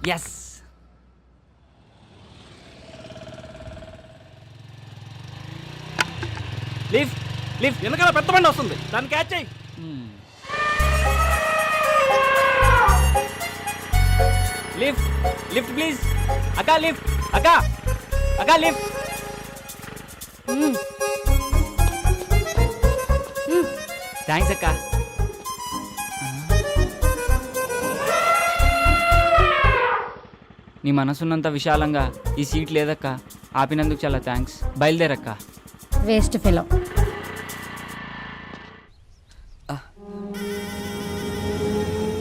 Yes. Lift lift వెనకాల పెద్ద బండి వస్తుంది, దాన్ని క్యాచ్ చేయి. Lift lift please. అక్కా లిఫ్ట్, అక్కా అక్కా లిఫ్ట్. థ్యాంక్స్ అక్క. నీ మనసున్నంత విశాలంగా ఈ సీట్ లేదక్క. ఆపినందుకు చాలా థ్యాంక్స్. బయలుదేరక్క. Waste fellow.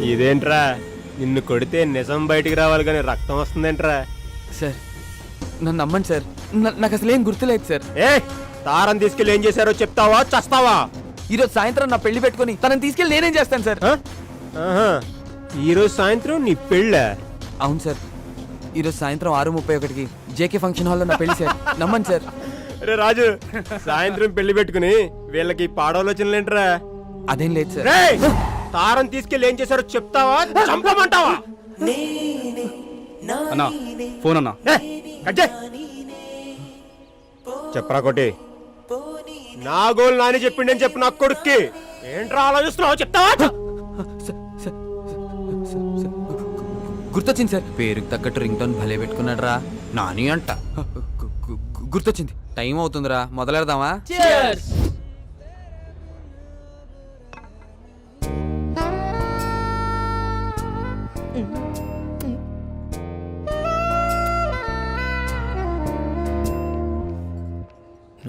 ఇదేంట్రా, నిన్ను కొడితే నిజం బయటికి రావాలి కానీ రక్తం వస్తుందేంట్రా? సార్ నన్ను నమ్మండి సార్, నాకు అసలు ఏం గుర్తులేదు సార్. ఏ తారం తీసుకెళ్ళి ఏం చేశారో చెప్తావా చస్తావా? ఈరోజు సాయంత్రం నా పెళ్లి పెట్టుకుని తనని తీసుకెళ్ళి నేనేం చేస్తాను సార్? ఈరోజు సాయంత్రం నీ పెళ్ళ? అవును సార్, ఈరోజు సాయంత్రం 6:31కి జేకే ఫంక్షన్ హాల్లో నా పెళ్లి సార్. నమ్మండి సార్. రే రాజు, సాయంత్రం పెళ్లి పెట్టుకుని వీళ్ళకి పాడవలోచనలేంట్రా? అదేం లేదు సార్. తారం తీసుకెళ్ళి ఏం చేశారో చెప్తావా చంపమంటావా? అన్నా ఫోన్ అన్నా. చెప్పరా కొట్టి. నా గోల్ నాని చెప్పిండని చెప్పు నా కొడుక్కి. ఏంట్రా ఆలోచిస్తున్నావు చెప్తావా? గుర్తొచ్చింది సార్, పేరుకి తగ్గట్టు రింగ్ టోన్ భలే పెట్టుకున్నాడు రా. నాని అంట. గుర్తొచ్చింది, టైం అవుతుందిరా, మొదలెడదామా?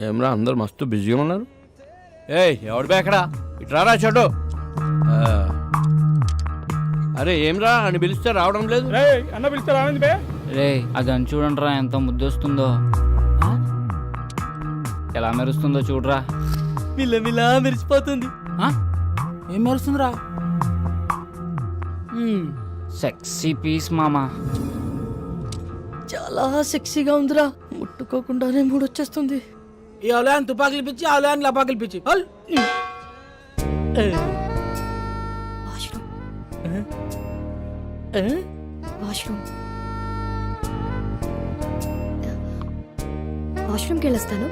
ఏమరా అందరు మస్తు బిజీగా ఉన్నారు. ఏయ్ ఎవడు బేకడా, ఇట్రారా చెడు. అరే ఏమ్రా అని పిలిస్తే రావడం లేదు. అన్న పిలిస్తే రావింది బే. రే ఆ గన్ చూడండి రా, ఎంత ముద్దొస్తుందో, ఎలా మెరుస్తుందో చూడరా. మిలమిలా మెరిసిపోతుంది. ఏం మెరుస్తుందిరా? సెక్సీ పీస్ మామా. చాలా సెక్సీగా ఉందిరా, ముట్టుకోకుండానే మూడొచ్చేస్తుంది. ఈ అవలాన్ని తుపాకులు పిచ్చి, అవలాన్ని లపాకులు పిచ్చి. వాష్రూమ్కి వెళ్ళొస్తాను.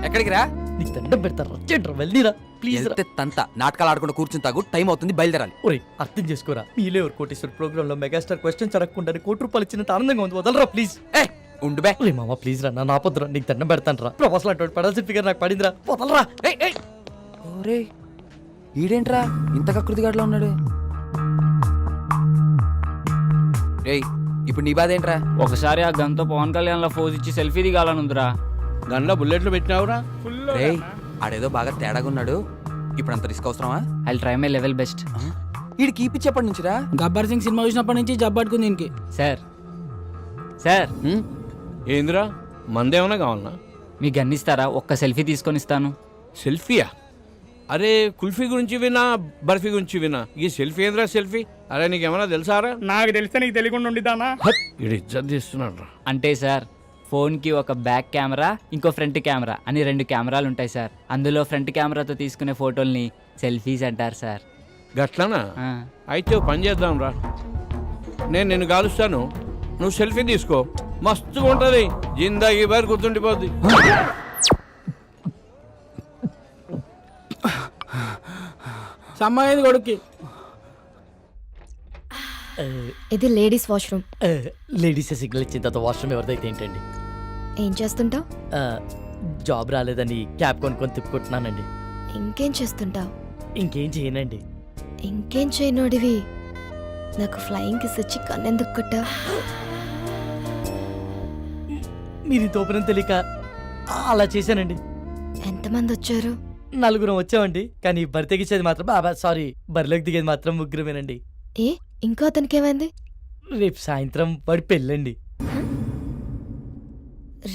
ఎక్కడికి రా? నీకు దండం పెడతారా, వచ్చేట్రా వెళ్ళిరా ప్లీజ్. తంత నాటకాలు ఆడకుండా కూర్చుని తాగు, టైం అవుతుంది, బయలుదేరాలి. ఒరే అర్థం చేసుకోరా, మీలో ఎవరు కోటేశ్వర ప్రోగ్రామ్ లో మెగాస్టార్ క్వశ్చన్స్ అడగకుండా ₹1,00,00,000 ఇచ్చినంత ఆనందంగా ఉంది, వదలరా ప్లీజ్. ఉండు బే. ఒరే మామ ప్లీజ్ రా, నా పొద్దురా, నీకు దండం పెడతాను రా. ప్రొఫెసర్ అటువంటి పడాల్సిన ఫిగర్ నాకు పడిందిరా, వదలరా. ఓరే ఈడేంట్రా ఇంత కకృతిగాడులో ఉన్నాడు? ఏయ్ ఇప్పుడు నీ బాధ ఏంట్రా? ఒకసారి ఆ గన్తో పవన్ కళ్యాణ్ లో ఫోజ్ ఇచ్చి సెల్ఫీ దిగాలనుందిరా. గన్లో బుల్లెట్లు పెట్టినావురా? రేయ్ ఆడేదో బాగా తేడాగా ఉన్నాడు, ఇప్పుడు అంత రిస్క్ అవసరమా? I try my level best. వీడు కీపిచ్చేప్పటి నుంచిరా? గబ్బర్ సింగ్ సినిమా చూసినప్పటి నుంచి జబ్బట్టుకుంది దీనికి. సార్ సార్ ఏందిరా, మందేమన్నా కావాలనా? మీ గన్ ఇస్తారా? ఒక్క సెల్ఫీ తీసుకొని ఇస్తాను. సెల్ఫీయా? అరే కుల్ఫీ గురించి వినా, బర్ఫీ గురించి వినా, ఈ సెల్ఫీ ఏంద్రా సెల్ఫీ? అరే నీకేమన్నా తెలుసారా? నాకు తెలిస్తే నీకు తెలియకుండా ఉండిద్దానా? ఇది ఇజ్జత్ చేస్తున్నాడు రా. అంటే సార్ ఫోన్కి ఒక బ్యాక్ కెమెరా, ఇంకో ఫ్రంట్ కెమెరా అని 2 కెమెరాలు ఉంటాయి సార్. అందులో ఫ్రంట్ కెమెరాతో తీసుకునే ఫోటోల్ని సెల్ఫీస్ అంటారు సార్. గట్లనా? అయితే ఓ పని చేద్దాం రా, నేను నిన్ను కాలుస్తాను, నువ్వు సెల్ఫీ తీసుకో, మస్తుగా ఉంటుంది, జిందాగీ బారి గుర్తుండిపోద్ది. సమ్మాయింది కొడుక్కి. ఇది లేడీస్ వాష్రూమ్. లేడీసే సిగ్నల్ ఇచ్చిన తర్వాత వాష్రూమ్ ఎవరిదైతే ఏంటండి? ఏం చేస్తుంటావు? జాబ్ రాలేదని క్యాబ్ కొనుక్కొని తిప్పుకుంటున్నానండి. ఇంకేం చేస్తుంటావు? ఇంకేం చేయనండి. ఇంకేం చేయనోడివి నాకు ఫ్లయింగ్ కిస్ ఇచ్చి కన్నెందుకు కొట్టా? మీరు తోపనం తెలియక అలా చేశానండి. ఎంతమంది వచ్చారు? 4 వచ్చామండి, కానీ బరి తెగించేది మాత్రం బాబా సారీ బరిలోకి దిగేది మాత్రం 3 ఏ ఇంకా అతనికి ఏమైంది? రేపు సాయంత్రం వాడి పెళ్ళండి.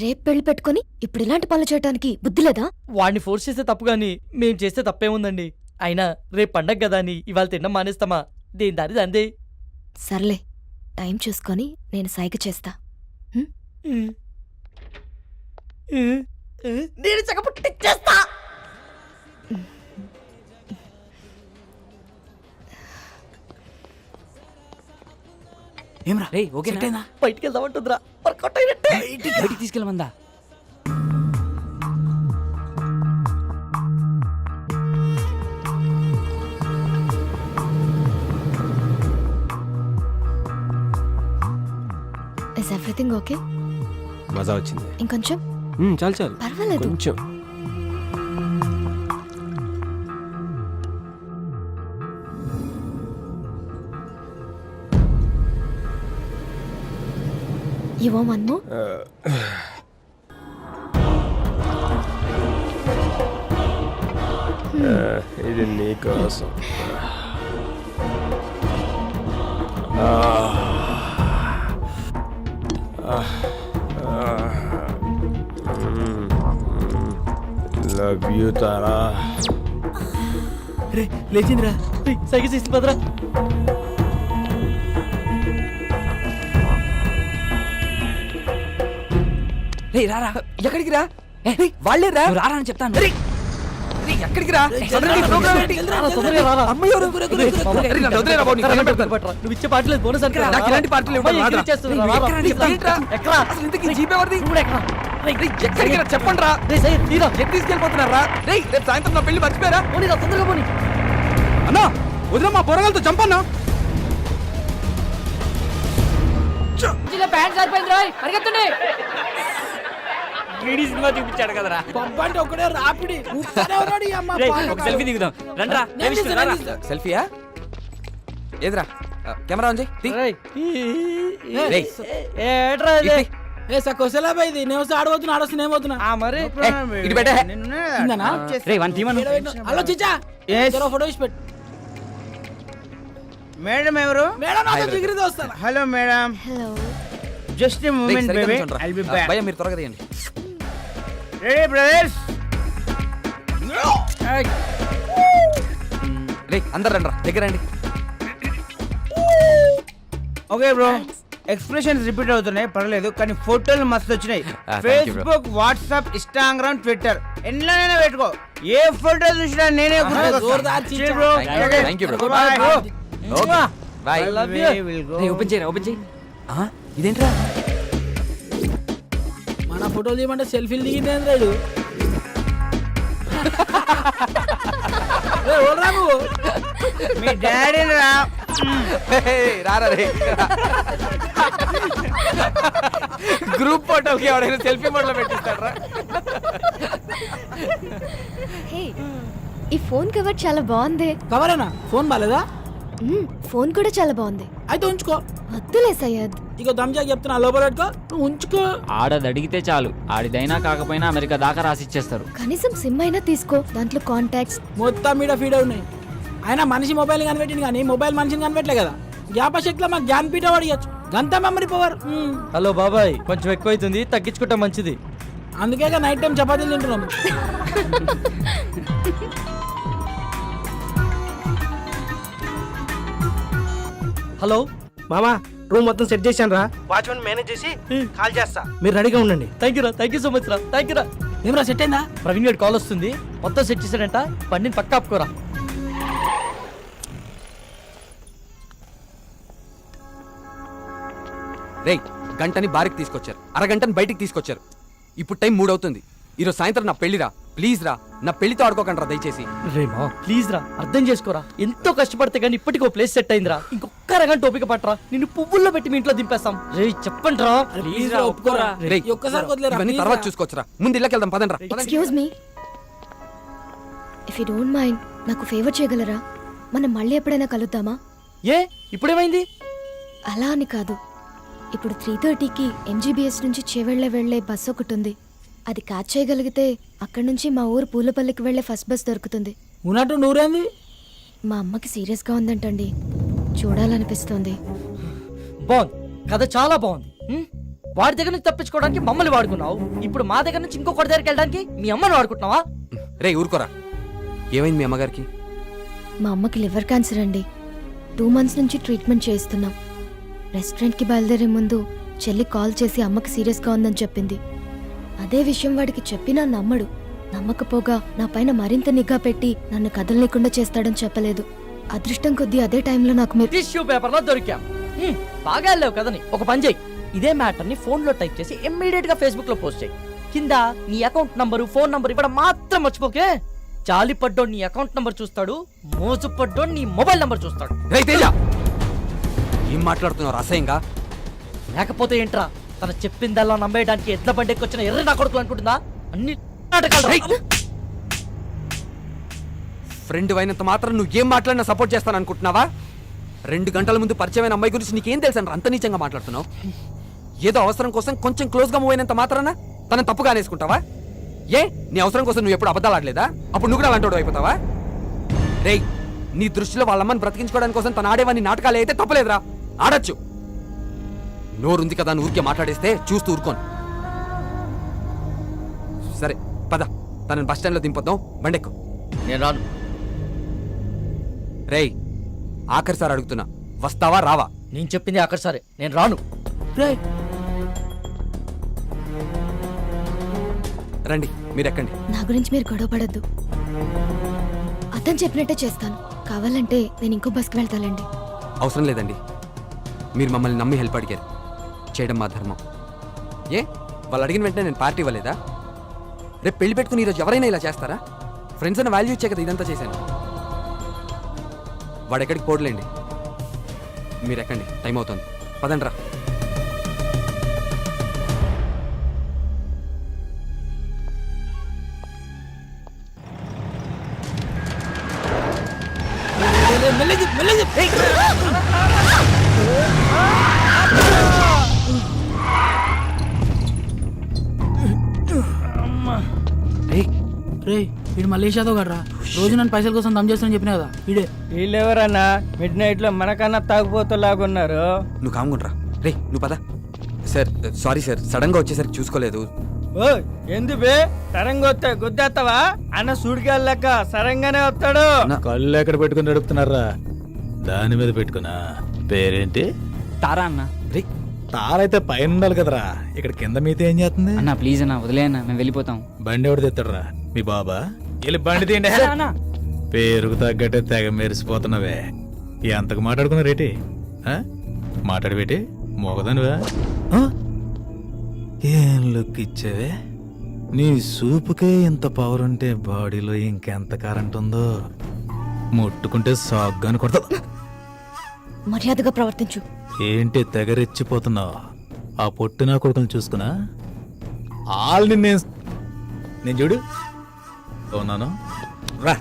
రేపు పెళ్లి పెట్టుకుని ఇప్పుడు ఇలాంటి పనులు చేయడానికి బుద్ధి లేదా? వాడిని ఫోర్స్ చేస్తే తప్పు గాని మేం చేస్తే తప్పేముందండి? అయినా రేపు పండగ కదా అని ఇవాళ తినడం మానేస్తామా? దేని దారి దందే. సర్లే, టైం చూసుకొని నేను సైగ చేస్తా. నేను చక్కపుట్టిచ్చేస్తా. ఏమ్రా రేయ్ ఓకేనా బయటికి వెళ్దామంటుందిరా వర్కౌట్ అయినట్టే బయటికి తీసుకెళ్ళమందా ఇస్ ఎవ్రీథింగ్ ఓకే? మజా వచ్చింది. ఇంకొంచెం చాలు చాలు పర్వాలేదు. కొంచెం. You want one more? ఇది నీకోసం. Love you Tara. రే లేచిందిరా. సైకిల్ చేసి పదరా. రే రారా ఎక్కడికి రా రేయ్, వాళ్ళే రా నువ్వు రారా అని చెప్తాను రేయ్, రేయ్, ఎక్కడికి రా తొందరగా ఈ program ఏంటి? తొందరగా రారా. అమ్మ ఎవరు? రేయ్, నన్ను వదిలేరా బాబు, నీకు దండం పెడతాను. నువ్వు ఇచ్చే పాటలేదు బోనస్ అనుకో. నాకు ఇలాంటి పార్టీలు ఇవ్వడం రాదురా. చేస్తున్నా రేయ్, ఏంట్రా? అసలు ఇంతకీ జీప్ ఎవరిది? రేయ్, ఎక్కడికి రా చెప్పండి రా. ఎక్కడికి తీసుకెళ్ళిపోతున్నారా? రేయ్, రేపు సాయంత్రం నా పెళ్లి మర్చిపోయారా? తొందరగా పోనీ. అన్నా వదిలే, మా పొరగాలతో చంపన్నా. ప్యాంట్ సరిపోయింది రాయ్ పరిగెత్తండి. సినిమా చూపించాడు కదరా పంపంటే ఒకడే రాపిడి ఊపుతానే ఉన్నాడు ఈ అమ్మ రేయ్, పాలు ఒక సెల్ఫీ దిగుదాం రండ్రా నేను ఇస్తాను, రారా. నేను ఇస్తాను. సెల్ఫీయా? ఏదిరా కెమెరా ఆన్ చేయి. తీ. రేయ్. రేయ్. ఏట్రా ఇది? ఇటు తీ. ఏ సకోసలా ఇది నేను వస్తే ఆడబోతున్నా ఆడొస్తే ఏమవుతున్నా మరి ఏయ్, ఇటు పెట్టే. ఇందనా రేయ్ వన్ తీమను హలో చిచ్చా జరా ఫోటో ఇచ్చి పెట్టు మేడం ఎవరు? మేడం నాతో జిగిరితో వస్తాను hello madam, hello. Just a రేయ్, మూమెంట్ సరిగ్గా బేబీ, నిల్చోండ్రా. ఐల్ బి ఆ, బ్యాక్. భయ్యా మీరు త్వరగా తీయండి. Ready brothers? రే అందరు రండి దగ్గర రండి. ఓకే బ్రో, ఎక్స్ప్రెషన్స్ రిపీట్ అవుతున్నాయి పర్లేదు, కానీ ఫోటోలు మస్తు వచ్చినాయి. thank you, bro. Facebook, WhatsApp, Instagram, Twitter ఎన్నైనా పెట్టుకో, ఏ ఫోటో చూసినా నేనే జోర్దార్ చిచ్చా. Bro. Thank you, bro. Bye, bro. Okay bye. I love you. We will go. రేయ్ ఓపెన్ చేయరా ఓపెన్ చేయి ఆ, ఇదేంట్రా? మన ఫోటోలు తీయమంటే సెల్ఫీలు దిగింది రేడు నువ్వు మీ డాడీ రా. ఏయ్, రారా రే. గ్రూప్ ఫోటోకి ఎవడైనా సెల్ఫీ మోడ్లో పెట్టిస్తాడ్రా? హే, ఈ ఫోన్ కవర్ చాలా బాగుంది. కవరేనా ఫోన్ బాలేదా ఫోన్ కూడా చాలా బాగుంది. అయితే ఉంచుకో వద్దులే సయ్యద్. ఇక దమ్జాకి చెప్తున్నా లోపల పెట్టుకో నువ్వు ఉంచుకో ఆడది అడిగితే చాలు ఆడిదైనా కాకపోయినా అమెరికా దాకా రాసిచ్చేస్తారు కనీసం సిమ్ అయినా తీసుకో, దాంట్లో కాంటాక్ట్స్. మొత్తం మీద ఫీడ్ ఉన్నాయి అయినా మనిషి మొబైల్ కనిపెట్టింది కానీ మొబైల్ మనిషిని కనిపెట్టలే కదా జ్ఞాపశక్తిలో మాకు జ్ఞానపీఠ పడియచ్చు గంత మెమరీ పవర్ హలో బాబాయ్ కొంచెం ఎక్కువైతుంది తగ్గించుకుంటా మంచిది. అందుకే నైట్ టైం చపాతీలు తింటున్నాము హలో మామా, రూమ్ మొత్తం సెట్ చేశాను రా, వాచ్మెన్ మేనేజ్ చేసి కాల్ చేస్తా, మీరు రెడీగా ఉండండి. థ్యాంక్ యూ రా, థ్యాంక్ యూ సో మచ్ రా, థ్యాంక్ యూ రా. ఏమరా సెట్ అయిందా ప్రవీణ్ గారి కాల్ వస్తుంది, మొత్తం సెట్ చేశాడంట, బండిని పక్క ఆపుకోరా. రేయ్, గంటని బారికి తీసుకొచ్చారు, అరగంటని బయటికి తీసుకొచ్చారు. ఇప్పుడు టైం 3 అవుతుంది. ఈరోజు సాయంత్రం నా పెళ్లిరా, ప్లీజ్ రా, నా పెళ్లితో ఆడుకోకండి రా దయచేసి. రే మా ప్లీజ్ రా, అర్థం చేసుకోరా, ఎంతో కష్టపడితే కానీ ఇప్పటికో ప్లేస్ సెట్ అయిందిరా, ఇంకొక అరగంట ఓపిక పట్టరా, నిన్ను పువ్వుల్లో పెట్టి మీ ఇంట్లో దింపేస్తాం. రే చెప్పండి రా. ప్లీజ్ రా ఒప్పుకోరా రేయ్, ఈ ఒక్కసారి వదిలేరా ఇవన్నీ please తర్వాత రా. చూసుకోవచ్చురా, ముందు ఇళ్ళకి వెళ్దాం పదండి రా. Excuse me, if you don't mind నాకు ఫేవర్ చేయగలరా? మనం మళ్ళీ ఎప్పుడైనా కలుద్దామా? ఏ ఇప్పుడేమైంది? అలా అని కాదు, ఇప్పుడు 3:30కి MGBS నుంచి చేవెళ్ళ వెళ్లే బస్ ఒకటి ఉంది. అది క్యాచ్ చేయగలిగితే అక్కడి నుంచి మా ఊరు పూలపల్లికి వెళ్లే ఫస్ట్ బస్ దొరుకుతుంది. ఉన్నట్టు నూరేంది మా అమ్మకి సీరియస్గా ఉందంటండి, చూడాలనిపిస్తోంది. బాగుంది, కథ చాలా బాగుంది. వాడి దగ్గర నుంచి తప్పించుకోవడానికి మమ్మల్ని వాడుకున్నావు, ఇప్పుడు మా దగ్గర నుంచి ఇంకొకటి దగ్గరికి వెళ్ళడానికి మీ అమ్మని వాడుకుంటున్నావా? రేయ్ ఊరుకోరా, ఏమైంది మీ అమ్మగారికి? మా అమ్మకి లివర్ క్యాన్సర్ అండి, 2 months నుంచి ట్రీట్మెంట్ చేయిస్తున్నాం. రెస్టారెంట్కి బయలుదేరే ముందు చెల్లి కాల్ చేసి అమ్మకి సీరియస్గా ఉందని చెప్పింది. అదే విషయం వాడికి చెప్పినా నమ్మడు. నమ్మకపోగా నా పైన మరింత నిఘా పెట్టి నన్ను కదలలేకుండా చేస్తాడని చెప్పలేదు. అదృష్టం కొద్దీ అదే టైంలో నాకు మీరు టిష్యూ పేపర్ లో దొరికాం. బాగా వెళ్ళావు కదని ఒక పని చేయి, ఇదే మ్యాటర్ ని ఫోన్ లో టైప్ చేసి ఇమ్మీడియట్ గా ఫేస్బుక్ లో పోస్ట్ చేయి. కింద నీ అకౌంట్ నంబరు ఫోన్ నంబర్ ఇవ్వడం మాత్రం మర్చిపోకే. జాలి పడ్డోడు నీ అకౌంట్ నంబర్ చూస్తాడు, మోసు పడ్డోడు నీ మొబైల్ నంబర్ చూస్తాడు. రేయ్ తేజ, ఏం మాట్లాడుతున్నావు అసహ్యంగా? లేకపోతే ఏంట్రా, తన చెప్పిందల్లా నమ్మేయడానికి ఎడ్ల బండికి వచ్చిన ఎర్ర నా కొడుకులు అనుకుంటుందా? అన్ని నాటకాలు రా. ఫ్రెండ్ అయినంత మాత్రం నువ్వు ఏం మాట్లాడినా సపోర్ట్ చేస్తాను అనుకుంటున్నావా? 2 గంటల ముందు పరిచయమైన అమ్మాయి గురించి నీకేం తెలుసని అంత నీచంగా మాట్లాడుతున్నావు? ఏదో అవసరం కోసం కొంచెం క్లోజ్ గా మూవ్ అయినంత మాత్రాన తనని తప్పుగా అనేసుకుంటావా? ఏ నీ అవసరం కోసం నువ్వు ఎప్పుడు అబద్ధాలు ఆడలేదా? అప్పుడు నువ్వు కూడా అలాంటి అయిపోతావా? రేయ్, నీ దృష్టిలో వాళ్ళమ్మని బ్రతికించుకోవడానికి కోసం తను ఆడేవాన్ని నాటకాలు అయితే తప్పలేదురా, ఆడొచ్చు. నోరుంది కదా నువ్వు ఊరికే మాట్లాడేస్తే చూస్తూ ఊరుకోను. సరే పద, తనని బస్ స్టాండ్ లో దింపొద్దాం, బండెక్కు. నేను రాను. రేయ్, ఆఖరిసారి అడుగుతున్నా, వస్తావా రావా? నేను చెప్పింది అక్కడ సరే, నేను రాను. రేయ్, రండి మీరు ఎక్కండి. నా గురించి మీరు గొడవ పడద్దు. అతను చెప్పినట్టే చేస్తాను. కావాలంటే నేను ఇంకో బస్కి వెళ్తానండి. అవసరం లేదండి, మీరు మమ్మల్ని నమ్మి హెల్ప్ అడిగారు, చేయడం మా ధర్మం. ఏ వాళ్ళు అడిగిన వెంటనే నేను పార్టీ ఇవ్వలేదా? రేపు పెళ్లి పెట్టుకుని ఈరోజు ఎవరైనా ఇలా చేస్తారా? ఫ్రెండ్స్ అన్న వాల్యూ ఇచ్చే కదా ఇదంతా చేశాను. వాడు ఎక్కడికి పోడలేండి, మీరు ఎక్కండి, టైం అవుతుంది, పదండ్రా. మెల్లగి మెల్లగి. రేయ్, వీడు మలేషియాతో కదరా, రోజు నన్ను పైసల కోసం దమ్ చేస్తానని చెప్పినా కదా వీడే. వీళ్ళెవరన్నా మిడ్ నైట్ లో మనకన్నా తాగుపోతలాగున్నారు. నువ్వు కాముకుంట్రా. రే నువ్వు పద. సార్ సారీ సార్, సడన్ గా వచ్చేసరికి చూసుకోలేదు. ఓ ఎందు బే సరంగా వస్తే గుద్దేస్తావా? అన్న సూడికెళ్ళక సరంగానే వస్తాడు. కళ్ళు ఎక్కడ పెట్టుకుని నడుపుతున్నారా? దాని మీద పెట్టుకున్నా. పేరేంటి? తారా అన్న. రే తారైతే పైన ఉండాలి కదరా, ఇక్కడ కింద మీతో ఏం చేస్తుంది? అన్న ప్లీజ్ అన్న, వదిలే అన్న, మేము వెళ్ళిపోతాం. బండి ఎవడు తెస్తాడురా? మీ బాబా? వెళ్ళి బండి తీయండి. పేరుకు తగ్గట్టే తెగ మెరిసిపోతున్నావే. ఎంతకు మాట్లాడుకున్నా రేటి? మాట్లాడబెట్టి మోగదానివా? ఏం లుక్ ఇచ్చావే? నీ సూపుకే ఇంత పవర్ ఉంటే బాడీలో ఇంకెంత కరెంట్ ఉందో. ముట్టుకుంటే సాగ్గాని కొడతా. మర్యాదగా ప్రవర్తించు. ఏంటి తెగరెచ్చిపోతున్నావు? ఆ పొట్టినా కొడుకుని చూసుకున్నా ఆల్ని నేను చూడు ఉన్నాను రా.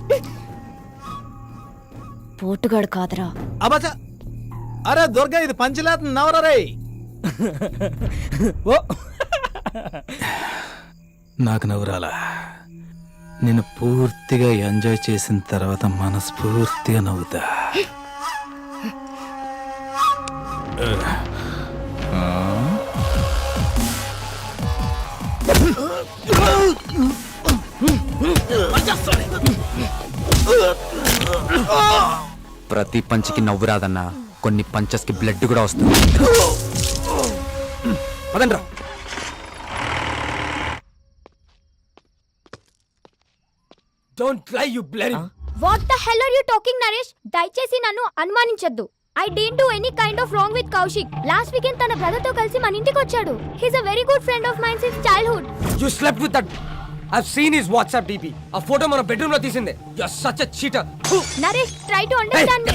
పోటుగాడు కాదరా. అబ్బా, అరే దుర్గా, ఇది పంచలేత నవరా రే. ఓ నాకు నవ్వురాలా? నేను పూర్తిగా ఎంజాయ్ చేసిన తర్వాత మనస్ఫూర్తిగా నవ్వుతా. ప్రతి పంచికి నవ్వు రాదన్నా, కొన్ని పంచెస్ కి బ్లడ్ కూడా వస్తుంది. పదండ్రా. Don't lie you bloody. What the hell are you talking Naresh? దయచేసి నన్ను అనుమానించొద్దు. I didn't do any kind of wrong with Kaushik. Last weekend తన బ్రదర్ తో కలిసి మన ఇంటికి వచ్చాడు. He's a very good friend of mine since childhood. You slept with that. I've seen his WhatsApp DP. ఆ ఫోటో మన bedroom లో తీసిందే. You're such a cheater. Naresh, try to understand me.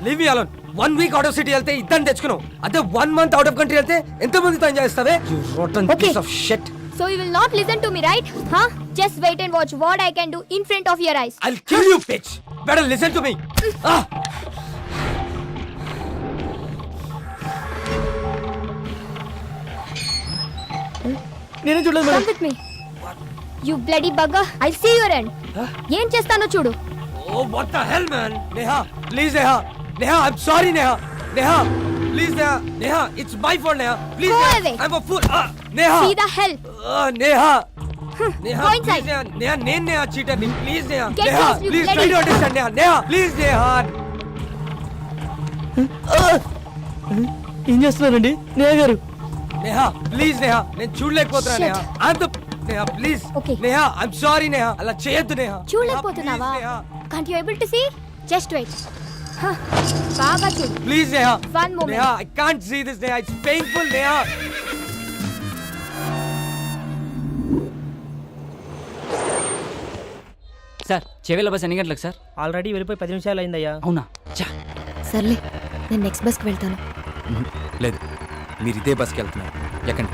Leave me alone. 1 week out of city వెళ్తే ఇద్దరిని తెచ్చుకున్నావు. అదే 1 month out of country వెళ్తే ఎంత మందితో ఎంజాయ్ చేస్తావే? You rotten piece of shit. So you will not listen to me, right? Huh? Just wait and watch what I can do in front of your eyes. I'll kill you, bitch. Better listen to me. నేనే చూడలేదు Come with me. You bloody bugger. I'll see your end. ఏం చేస్తానో చూడు. Oh, what the hell, man? Neha, please, Neha. Neha, I'm sorry, Neha. Neha, please, Neha. Neha, it's my fault, Neha. Please, Go Neha. away. I'm a fool. Neha. See the hell. Neha. Neha, Go inside. please, Neha. Neha, నేను Neha cheater ni. Please, Neha. Get Neha, lost, you please try bloody- to understand, Neha. Neha, please, Neha. ఏం చేస్తున్నారండి నేహ గారు? Neha, please, Neha. నేను చూడలేకపోతున్నా, Shit. Neha. I'm the Neha, please. Okay. Neha, I'm sorry, Neha. అలా చేయొద్దు, Neha. చూడలేకపోతున్నావా? Neha, please, Can't you able to see? Just wait. బాగా చూడు. Please Neha One moment. Neha I can't see this Neha it's painful Neha sir చెవిల bus ఎన్ని గంటలకు sir? Already వెళ్ళిపోయి 10 నిమిషాలు అయిందయ్యా. అవునా? చా. సర్లే నేను నెక్స్ట్ బస్కి వెళ్తాను. లేదు మీరు ఇదే బస్కి వెళ్తున్నారు ఎక్కండి.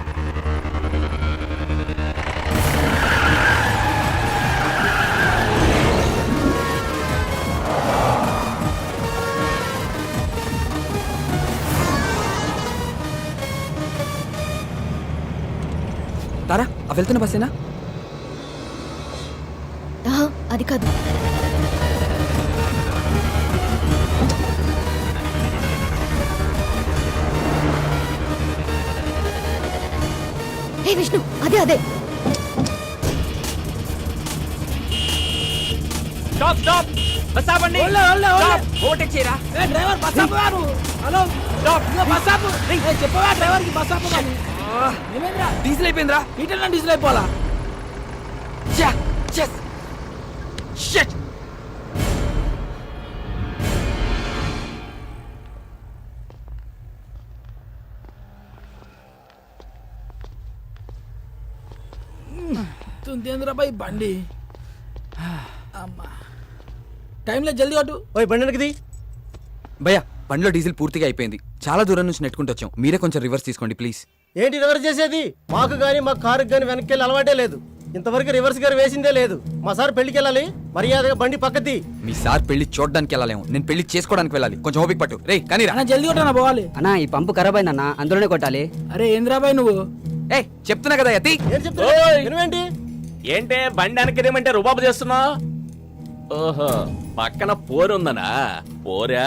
తారా ఆ వెళ్తున్న బస్సేనా? ఆహా, అది కాదు. ఏ విష్ణు, అదే అదే. స్టాప్ స్టాప్ బస్ ఆపండి. ఓవర్టేక్ చేయరా. డ్రైవర్ బస్ ఆపు. హలో బస్ ఆపు. చెప్పవా డ్రైవర్కి బస్ ఆపు. ఏమైందిరా? డీజిల్ అయిపోయిందిరా. ఈటల్ డీజిల్ అయిపోవాలా? షిట్. తుందేంద్రా బాయ్ బండి. అమ్మా టైంలో జల్దీ కొట్టు. ఓయ్ బండి వెనక్కి తీ. భయ్యా బండిలో డీజిల్ పూర్తిగా అయిపోయింది. చాలా దూరం నుంచి నెట్టుకుంటూ వచ్చాం. మీరే కొంచెం రివర్స్ తీసుకోండి ప్లీజ్. ఏంటి రివర్స్ చేసేది? మాకు గానీ మా కారుకి గానీ వెనక్కి వెళ్ళి అలవాటే లేదు. ఇంతవరకు రివర్స్ గారు వేసిందే లేదు. మా సార్ పెళ్లికి వెళ్ళాలి, మర్యాదగా బండి పక్కది. మీ సార్ పెళ్లి చూడడానికి వెళ్ళలేము, నేను పెళ్లి చేసుకోవడానికి వెళ్ళాలి. కొంచెం ఓపిక పట్టు. రే కానీ అన్న జల్దీ కొట్టనా పోవాలి. అన్నా ఈ పంపు ఖరాబ్ అయిందన్నా, అందులోనే కొట్టాలి. అరే ఏంద్రా బాయ్ నువ్వు? ఏ చెప్తున్నా కదా యతి. ఏం చెప్తా? వినవేంటి? ఏంటే బండి వెనక్కిదేమంటే రుబాబు చేస్తున్నావు? ఓహో పక్కన పోరుందనా? పోరా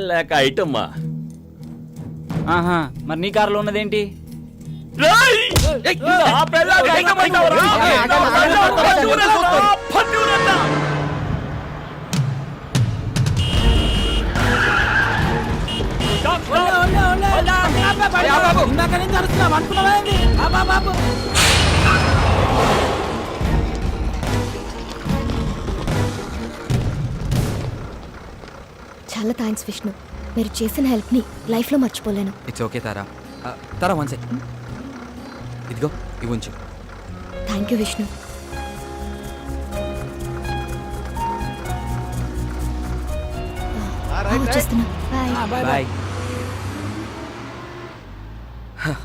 లేక ఐటమ్మా? ఆహా, మరి నీ కారులో ఉన్నదేంటి? ఇందాక నుంచి అరుస్తున్నావు అనుకున్నావా ఏంది? బాబు చాలా థ్యాంక్స్ విష్ణు. మీరు చేసిన హెల్ప్ని లైఫ్లో మర్చిపోలేను. It's okay Tara. Tara one second. ఇదిగో ఇవి ఉంచు. Thank you Vishnu. వచ్చేస్తున్నా. బాయ్. Bye bye.